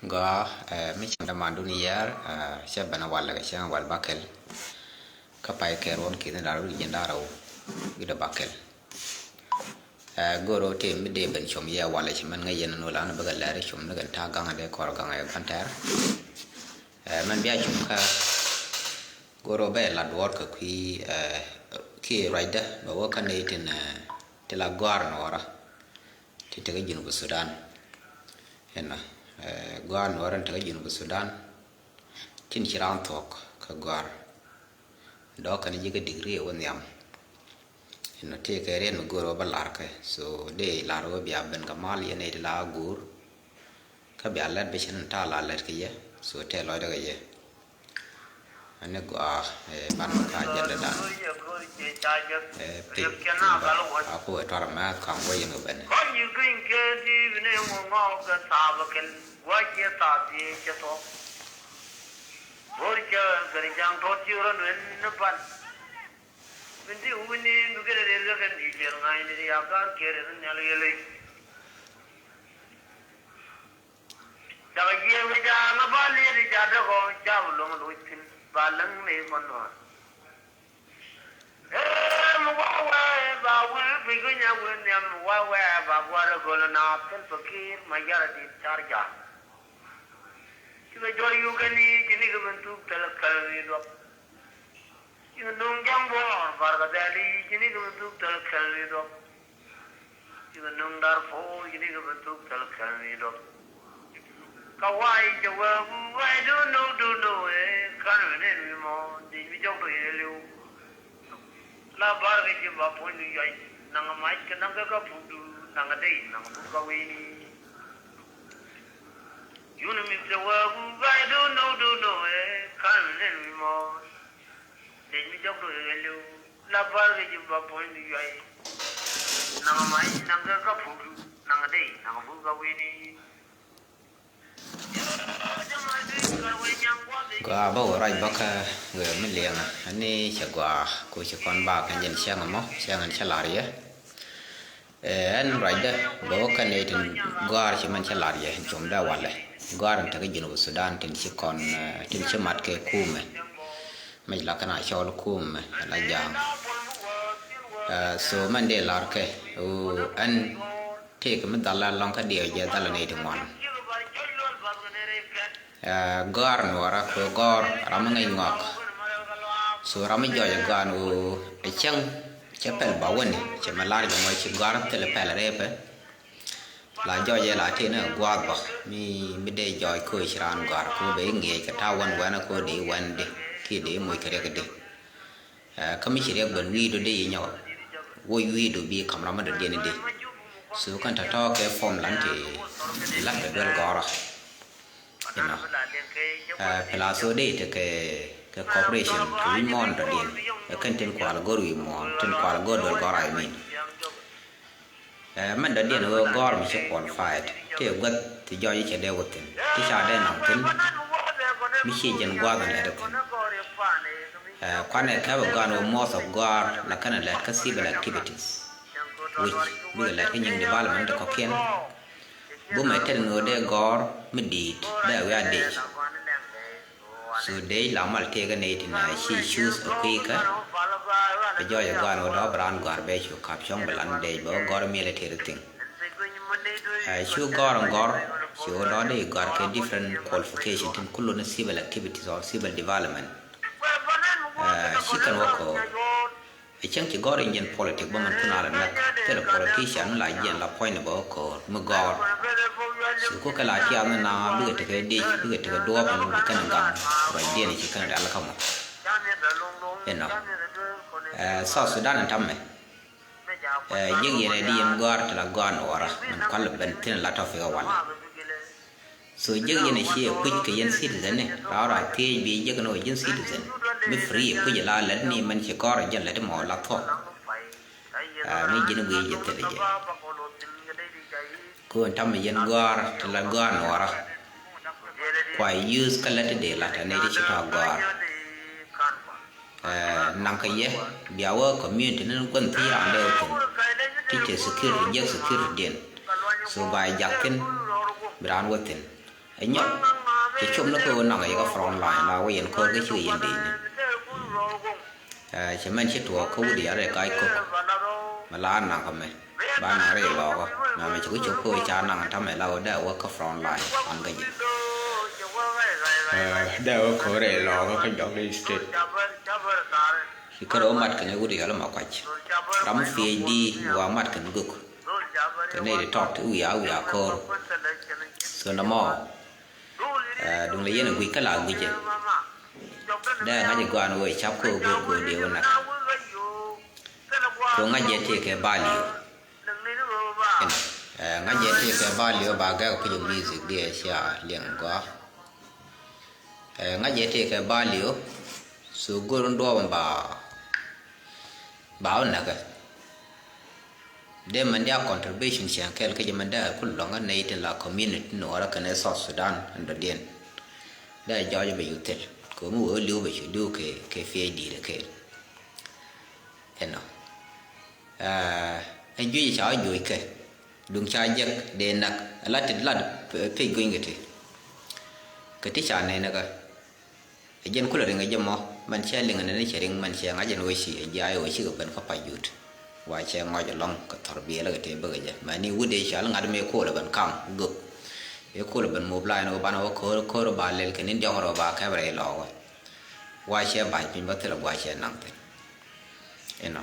Ga mission da manduniyar shabana wala ga shan wal bakel kapai keron kidan daru jendaro gida bakel goro te mide ben chom ya wala chiman nga yen no lan bagal lare chom na ta ganga de kor ganga pantar man biya chom ka goro be la dwor ka ki raida ba waka ne tin te la gwar no ora te te ga jinu Sudan enna gwar no ran te ga jinu Sudan tin chiran tok ka gwar do kan jiga degree won yam enna te ka ren goro ba lar ka so de laro biya ben ga mal yene de la gur ka biya lat be shin ta la lat ka ye so te lo daga ye ane gwa ban ka jalla dan pe aku etar ma kan wo yin ben kon yu green ke di ne mo ngo ka ta ba ken wa ke ta di ke to bor ke gari jang to ti ro ne ban bindi uni nu ke re re kan di ke ngai ni ya ka ke re ne le le da ye wi da ma ba le ri ja da ko ja lo lo tin ba lang ne mon no ba wa bi go nya wen nyam wa ba wa go na pen fakir majority charja ki be jo yu gani kini go bentuk talakal ni do ki nong jang bo bar ga dali kini go bentuk talakal ni do ki nong dar fo kini go bentuk talakal ni do kawai jawabu I don't know kan ne mi mo di bi jo do yelu la bar ga ji ba po ni yai nang mai ka nang ka pudu nang dei nang bu ka we ni yunu mi jawabu I don't know kan ne mi mo de mi jo do yelu la bar ga ji ba po ni yai nang mai nang ka pudu nang dei nang bu ka we ni gwa ba rai baka người mình liền anh ấy sẽ gwa cô sẽ con ba cái nhân sang mà sang anh sẽ lại á anh rai đó đó cái này thì gwa chỉ mình sẽ lại á chúng ta vào lại gwa anh thấy cái dân Sudan thì sẽ còn thì sẽ mặt cái kum mình là cái này cho nó kum là giang số mình để lại cái anh thì cái mình đặt là long cái điều giờ đặt là này thì ngon gar no ara ko gar ramangai ngok so ramai joya gan o echang chapel bawani chamalar jo mai chigar tele pel repe la joya la tena gwa ba mi de joy ko chiran gar ko be nge ka tawan wana ko de wande ki de moy kare ka de kami chire ban wi do de nyaw wo wi do bi kamra ma de de so kan ta to ke form lan ti la de dal gara pelaso de ke corporation we mon to din kan tin kwal gor wi mon tin kwal gor do gor ai min man da din gor mi se qualified te gat ti jo yi che de wotin ti cha de nam tin mi che jen gwa ga le tin kwane ka ba gano most of gor la kana la ka civil activities which we la kin development ko ken bu mai tel no de gor mi dit da we ade so de la mal te ga ne tin she choose okay ka be jo ya gano do brand gor be chu kap chong balan de bo gor military thing chu gor chu do de gor ke different qualification tin kullu na civil activities or civil development she can work chang chi gor in politics ba man tuna la te la politician la yen la point ba ko mo gor su ko kala ti an na bi te ke di bi te do ba no kan ngam ba di ni chi kan da la ka mo eno so Sudan an tamme yin yene di yem gor te la gor no ora man kal ben tin la ta fi wala so yin yene shi ku ke yen citizen ne ra ti bi je no yin citizen mi free ku je la la ni man chi gor je la de mo la tho mi je no wi je te je ko tam yen gor te la gor no ora kwa use kala te de la ta ne chi ta gor nang ka ye biawa community nan kon ti ra de ti che security je security den so by jakin bran watin ai nhóc cái chung nó cứ nằm ở cái front line là quay yên coi cái chuyện gì nè chỉ mình chỉ thua câu đi ở đây cái cục mà lá nặng không mày ba nặng đây lò mà mày chỉ chụp coi cha nặng thằng mày lao đeo ở cái front line ăn cái gì đeo ở cửa đây lò cái giọng đi straight khi cái đó mặt cái này đi là mà quay đóng phía đi qua mặt cái gục cái này để trọt thứ uya co so nó mò đừng lấy nó quy cái là quy chứ đây ngay giờ quan rồi chắp cô điều nè cô ngay giờ thì cái ba liều ngay giờ thì cái ba liều ba cái dùng music đi xả liền quá ngay giờ thì cái ba liều số gồm đua bà bảo nè cái để mình đã contribution sang cái mình đã cũng lòng anh này là community nó là cái này South Sudan anh điền để cho bây giờ thế có mua lưu bây giờ lưu cái phía đi là cái nó anh duy cho duy cái đúng sai giấc để nè là phải quên cái tí này nè cái dân cũng là người dân mà mình sẽ liên hệ đến cái mình sẽ ngay dân OIC giải OIC của bên các phải dụt và sẽ ngay cho long cái thợ bia là cái thế bây giờ mà nếu để sẽ là ngay mấy cô là bên cam gục cái cô là bên mobile nó bán nó cô là bán lên cái nên giao họ bán cái bài lò và sẽ bài pin bắt là và sẽ nặng thế nó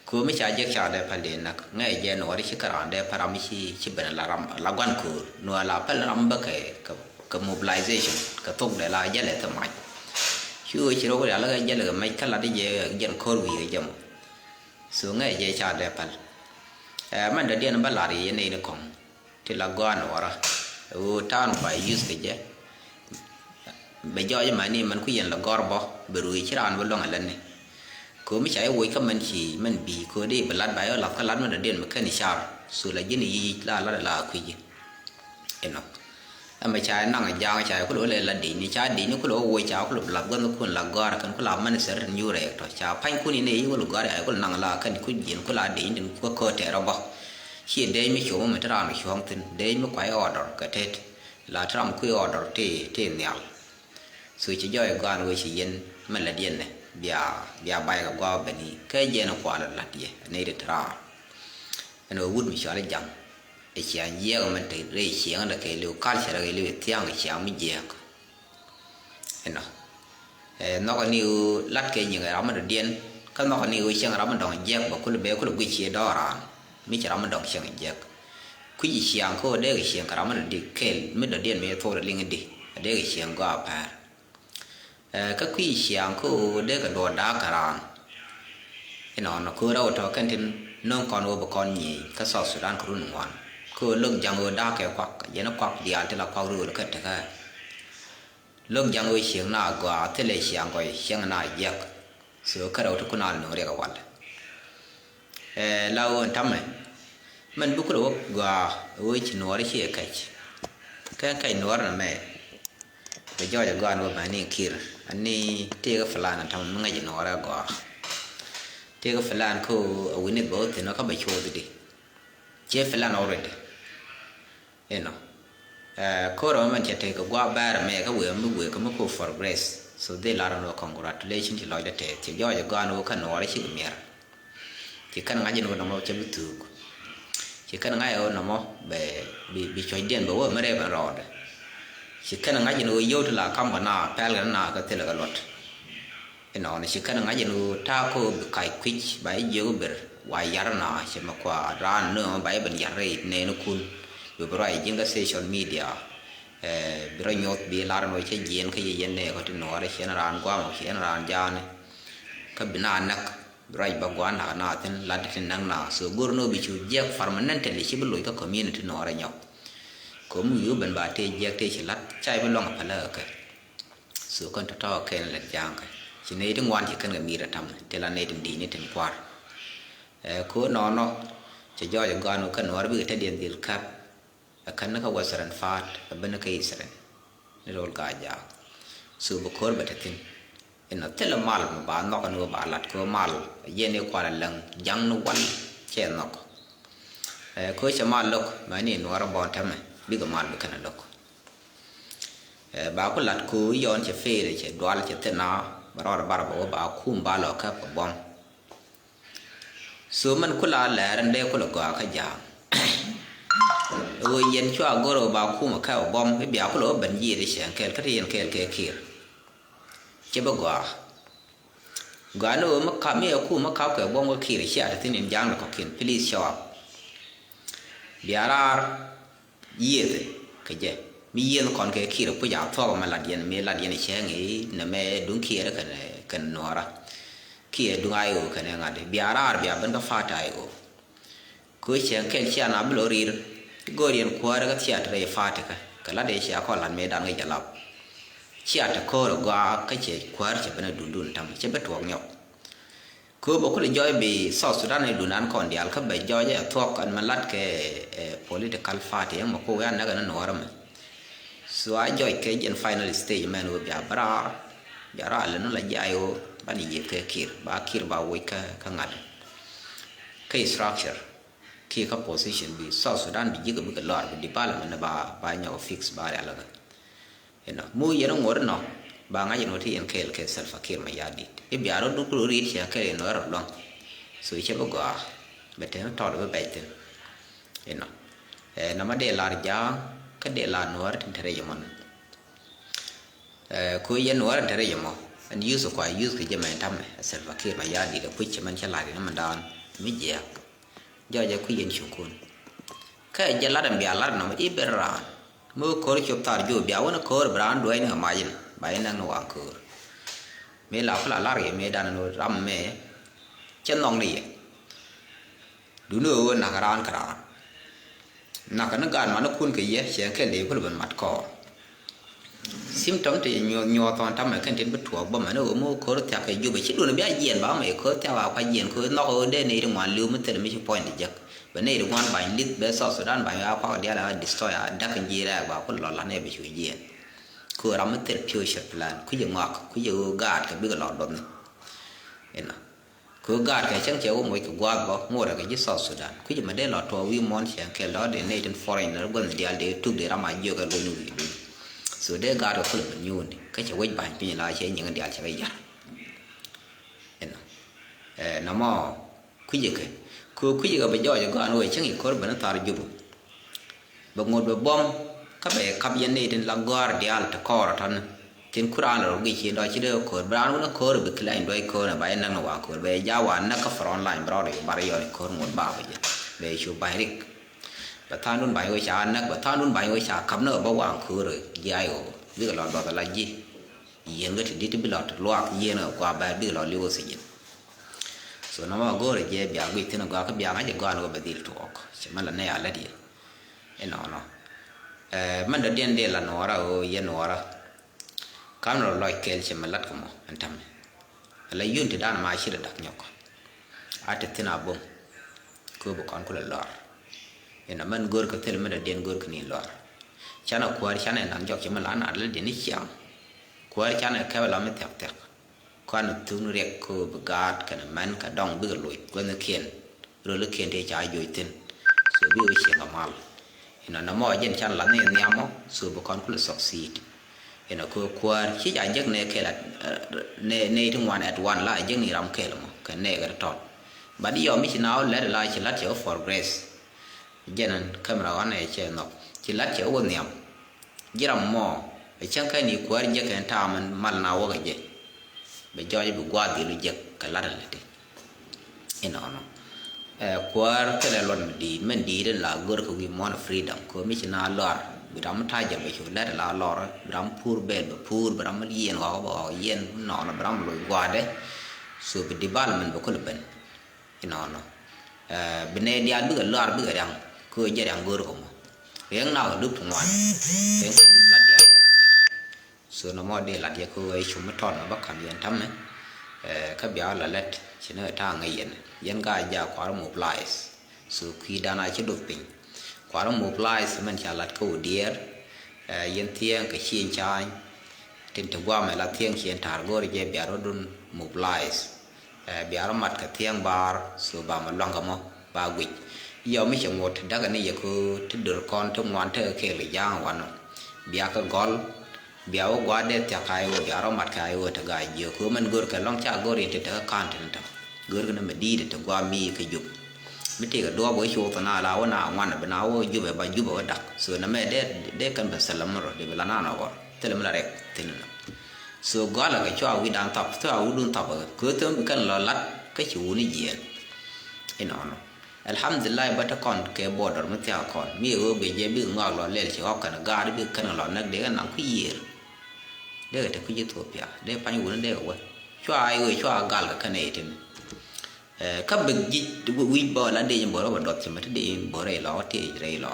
cô mới trả giấc trả để phải lên nè ngay giờ nó đi chỉ cả để phải làm chỉ bên là quan cô nó là phải làm cái mobilization cái tung để là giá lệ thầm mạnh chứ chỉ đâu có là cái giá lệ mấy cái là đi về dân khôi vì cái dòng xuống ngay giờ trả để phải mình đã đi nó bắt lại cái này nó còn thì là quan nó ra town phải use cái gì bây giờ mà này mình cứ là gor bỏ bự chỉ ăn với lòng lần này cô mới chạy quay cái mình bị cô đi bật bài ở cái lát nó đã điện mà cái này sao số là gì này là cái gì em nói mà chạy năng ở giang chạy có lỗi là đi ni chạy đi nó có lỗi quay chạy có lỗi là gần nó còn là gor cần có làm mình sẽ nhiều rồi chạy phanh cô này có lỗi gor có năng là cái cái gì có là đi đến có cơ thể rồi bỏ khi đây mới chỗ mà ra mới chỗ tin đây mới quay order cái thế là ra một cái order thì nhau sự chỉ do gan với chỉ yên mình là điên này bia bay gặp qua bên này cái gì nó qua là gì này được ra nó vút mình xóa lên dòng để xóa dễ của mình thì đây xóa là cái liều can sẽ là cái liều thiang cái xóa mới dễ nó có nhiều lát cái những cái đó mình điên cái nó có nhiều cái đó mình đồng dễ và cũng bé cũng bị chia đó ra mấy cái đó mình đồng xóa dễ cái gì xóa có để cái xóa cái đó mình đi kêu mình là điên mình thôi là liên đi để cái xóa qua phải các quý sáng cô để cái đồ đá cả ran nó cô đâu cho cái tin nông con ô con nhỉ cái South Sudan cô luôn ngoan cô lưng giang ô đá cái quạt vậy nó quạt đi ăn thì là quạt rồi cái thế lưng giang ô sáng nào qua thế là sáng coi sáng nào giặc sửa cái đầu cô nào nó để cái quạt lâu thăm này mình bút đồ qua ôi chỉ nói đấy cái nói là mẹ bây giờจะก่อนว่ามันนี่คิดอันนี้เที่ยวฝรั่งทำมันง่ายหน่อยแล้วก็เที่ยวฝรั่งเขาเอาวินิจบอกที่น้องเขาไปโชว์ดิเจ้าฝรั่งเอาเลยเขาเรามันจะเที่ยวกับบ้านแม่เขาเวก็ไม่พูด for grace so they learn no congratulations ที่เราจะเที่ยวจะก่อนว่าขันหน่อยชิบเมียร์ที่ขันง่ายหน่อยน้องเราจะไม่ถูกที่ขันง่ายเอาน้องไปช่วยเดียนบอกว่าไม่ได้เป็นรอดchỉ cần ngay như yêu thì là không có nào pel cái nào có thể là cái luật nó chỉ cần ngay như ta có cái quick bài yêu bер vài giờ nào chỉ mà qua ra nữa bài bên giờ này nên nó cool bởi vậy những cái social media bởi nhot bị làm nó chỉ diễn cái gì này có thể nói là hiện ra qua một hiện ra ra này cái bên nào nè bởi vậy quan nào thì là cái năng nào số guru nó bị chịu giết permanently chỉ bởi lối cái community nó ra nhau cũng như bên bà thì giặc thì chỉ lát chạy bên lòng phải là cái số con to cái là giang cái chỉ này đừng ngoan chỉ cần cái mì là thầm thì là này đừng đi này đừng qua cố nó chỉ do những con nó cần nó bị cái điện tử khác cần nó có quá sẵn phát bên nó cái sẵn nó rồi cả giặc số bộ khối bật tin nó thế là mal mà bà nó còn bà lát cố mal yên này qua là lần giang nó quăng chèn nó cố sẽ mal lúc mà này nó ra bọn thầm này biết cái mal được cái nào bà có lật cú yon che phê để che đoán che tên nó bà rồi bà bảo bà khum bà lọ các bà bom số mình có là lẽ rằng đây có là quả cái dạng rồi yên cho agora rồi bà khum mà các bà bom cái biểu có lỗ bệnh gì để xem cái yên cái kia che bà quả nó mà cá mi khum mà các cái bom cái kia sẽ thì nên giang là có kiện please show up biểu ra gì cái gì mi yên còn cái kia rồi bây giờ thua mà là điện xe nghĩ là mẹ đúng kia đó cái nó ra kia đúng ai ở cái này ngay bia ra bia bên cái phát ai ở cứ xem cái xe nào bị lori gọi điện qua đó cái xe này phát cái là để xe còn là mẹ đang ngay chợ lọc xe thì có rồi qua cái xe qua xe bên đun đun thầm xe bên tuồng nhậu cứ bố cái joy bị South Sudan này đun ăn còn đi al cái bị joy vậy thua còn mà lát cái political party mà cô ấy nó cái nó ra mà so I joy cái in final stage man wo bia ra là nó là jayo ba ni ye ke kir ba we ka ngad cái structure ki ka position bi South Sudan bi jiga bi lor bi development ba nya fix ba la ga mu ye no ngor no ba nga ye no ti en ke self kir ma yadi e bia ro du ku ri tia ke no ro long so che ba ga be te to do be te na ma de lar ja cái để là nó ở trên thế giới mình cô yên nó ở trên thế giới mà anh use qua use cái gì mà thăm sẽ và khi mà gia đi được quyết cho mình sẽ lại nó mình đàn mới dễ do vậy cô yên chịu cuốn cái giờ lá đầm bia lá nó mới ít bền ra mua cô chụp tàu dù bia nó cô brand đuôi nó mà yên bài năng nó ăn cửa mấy lão phải là lá gì mấy đàn nó ram mấy chân nòng đi đúng rồi là cái nãy cái gan mà nó khuôn cái gì sẽ cái đấy có bên mặt cỏ symptom thì nhiều toàn trăm mà cái trên bất thuộc bao mà nó mua có theo cái dù bị chết luôn nó biết gì bảo mày có theo vào cái gì có nó ở đây này trong ngoài lưu mới tới mấy point được bên này được quan bài list bé sau Sudan bài áo khoác đi là destroy đắc cái gì ra bảo có lọt là này bị chửi gì cứ làm mới tới future plan cứ giờ ngọc cứ giờ gạt cái biết lọt đồn cứ gạt cái chẳng chịu mỗi cái quạt bảo mua được cái gì South Sudan cứ giờ mà để lọt vào vi món chẳng cái đó để này trên foreign nó vẫn để tụt để làm ai vô cái luôn luôn so để gạt được phần nhiều này cái chỗ quay bài bây giờ là sẽ những cái điều sẽ bây giờ nó mà cứ giờ cái bây giờ có anh ơi chẳng có bên nó tar giúp bằng một bờ bom các bé cặp dân này trên là guard để al ta cor thân trên Quran rồi cái chuyện đó chỉ được cor brown nó cor bị cái line đôi cor là bài năng nó vào cor về giáo hoàn nó có front line bro để bari rồi cor một bao bây giờ về chú bài đi và thang luôn bài ngôi cha nó và thang luôn bài ngôi cha cắm nó bao quang cor rồi dài rồi biết là đó là gì yên cái thì đi bị lọt loạt yên ở qua bài biết là liêu gì so nó mà gọi là gì bây giờ thì nó gọi cái bây giờ nó chỉ gọi nó bị đi thuốc chỉ mà là này là đi nó mình đã điên điên là nó ra rồi yên nó ra cái nó loại kẹo chỉ mà lát cái mỏ anh thầm là yun thì đàn mai chỉ là đặc nhọc ai thì nào bông cứ bộ con cũng là lọt nó mình gọi cái thứ mình đã điên gọi cái này lọt cha nó qua cha này nặng chọc chỉ mà lá nạt lên đến ít chẳng qua cha này cái là mới tẹt quan tu nó riêng cô bực gạt cái này mình cái đong bực lụi quan nó khiên rồi nó khiên thì trái dồi tin rồi biết cái chuyện làm nó mò dân cha là này nhắm á rồi bộ con cũng là succeed nó cô qua chỉ giải giấc này cái là này trong one at one là giấc này làm cái là cái này cái đó bà đi ở mấy chị nào lấy lại chỉ lát chở for grace cho nên camera này chơi nó chỉ lát chở quân niệm chỉ làm mò để chẳng cái này qua giấc cái thao mình mal nào cái gì bây giờ bị qua thì được giấc cái lát là thế nó qua cái là lần mình đi đến là gỡ cái gì món freedom của mấy chị nào lo bram thay giờ bây giờ lấy là lo bram pur bed pur bram yên ngõ bỏ yên nó là bram lùi qua đấy so bị development của con bên nó bên này đi ăn bữa lo bữa rằng cứ giờ đang gỡ không tiếng nào đứt thùng ngoài tiếng đứt lát địa so nó mà để lát địa cứ ấy chúng mới thọn nó bắt cảm nhận thắm đấy các bé là lết chỉ nơi ta ngày yên gai giờ quá một lại so khi đàn ai chỉ đột bình quá một lại mình trả lát câu đĩa yên thiên cái chiên chai trên thực qua mà là thiên chiên thả gọi về bé đó đun một lại bé đó mặt cái thiên bar so bà mà loang cái mò bà quỵt giờ mấy chồng một đã cái này giờ cứ thích được con trong ngoan thơ kia là giang hoàn bé cái gol biao gwa de ta kai wo biaro mat kai wo ta ga je ko man gor ka long cha gor inte ta kan ta gor na me di de ta gwa mi ka jup mi te ga do bo shu ta na la wa na wan ba na wo ju ba ju ba dak so na me de kan ba salam ro de la na no te le la rek tin so gwa la ga cha wi dan tap ta u dun tap ko te kan la lat ka chu ni je in on alhamdulillah ba ta kon ke border ma ta kon mi o be je bi ngak lo le chi ok kan ga bi kan lo na de na ku yir de ta ku Ethiopia de pa ni won de wa chwa ai oi chwa gal ka ne tin ka be ji wi bo la de bo ro dot ma de bo re lo te re lo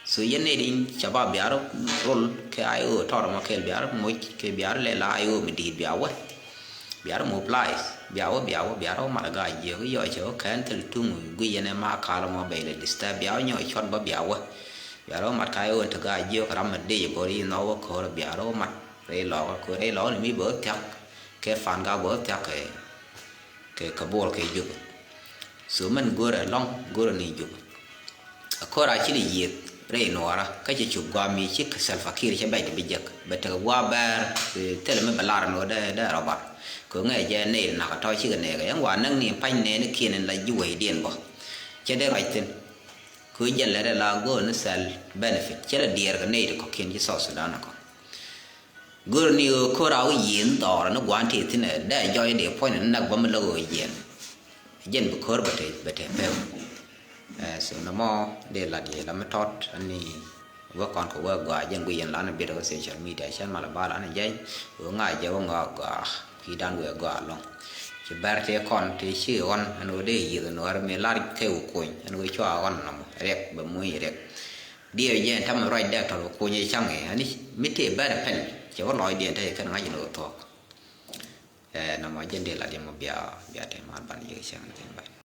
so yen ne din chaba biaro rol ke ai o tor ma ke biaro mo ke biaro le la ai o mi di biawa biaro mo plies biaro ma ga je ko yo cho kan tel tung gu yen ma ka lo mo be le dista biaro nyo chot ba biaro ma ka o ta ga je ko ram de bo ri no ko biaro ma re lo ni mi bo tak ke fan ga bo tak ke ka bol ke ju so man go ra long go ni ju ko ra chi ni ye re no ra ka chi chu gwa mi chi ka sal fakir che bai de bi jak ba ta wa ba tel me ba la no da ra ba ko ngai je ne na ka to chi ga ne ga yang wa nang ni pan ne ni kien la ju wei dien bo che de right tin ko je la la go na sal benefit che la dier ga ne ko kien ji so Sudan ko gor ni ko ra yin to ra no gwan ti tin da jo de point na ba ma lo yen bu ko ba te pe so na mo de la di la ma tot ani wa kon ko wa ga yen gu yen la na bi do social media chan ma la ba la na je nga je wa nga ga ki dan we ga long ci barte kon te ci on anu de yi no ar me lar ke ko anu cho on na mo rek ba muy rek dia je tam roi da to ko ni chang e ani mi te ba da pen ci wa loi de te kan nga ji no to na ma je de la de mo bia te ma ban ye chang te ba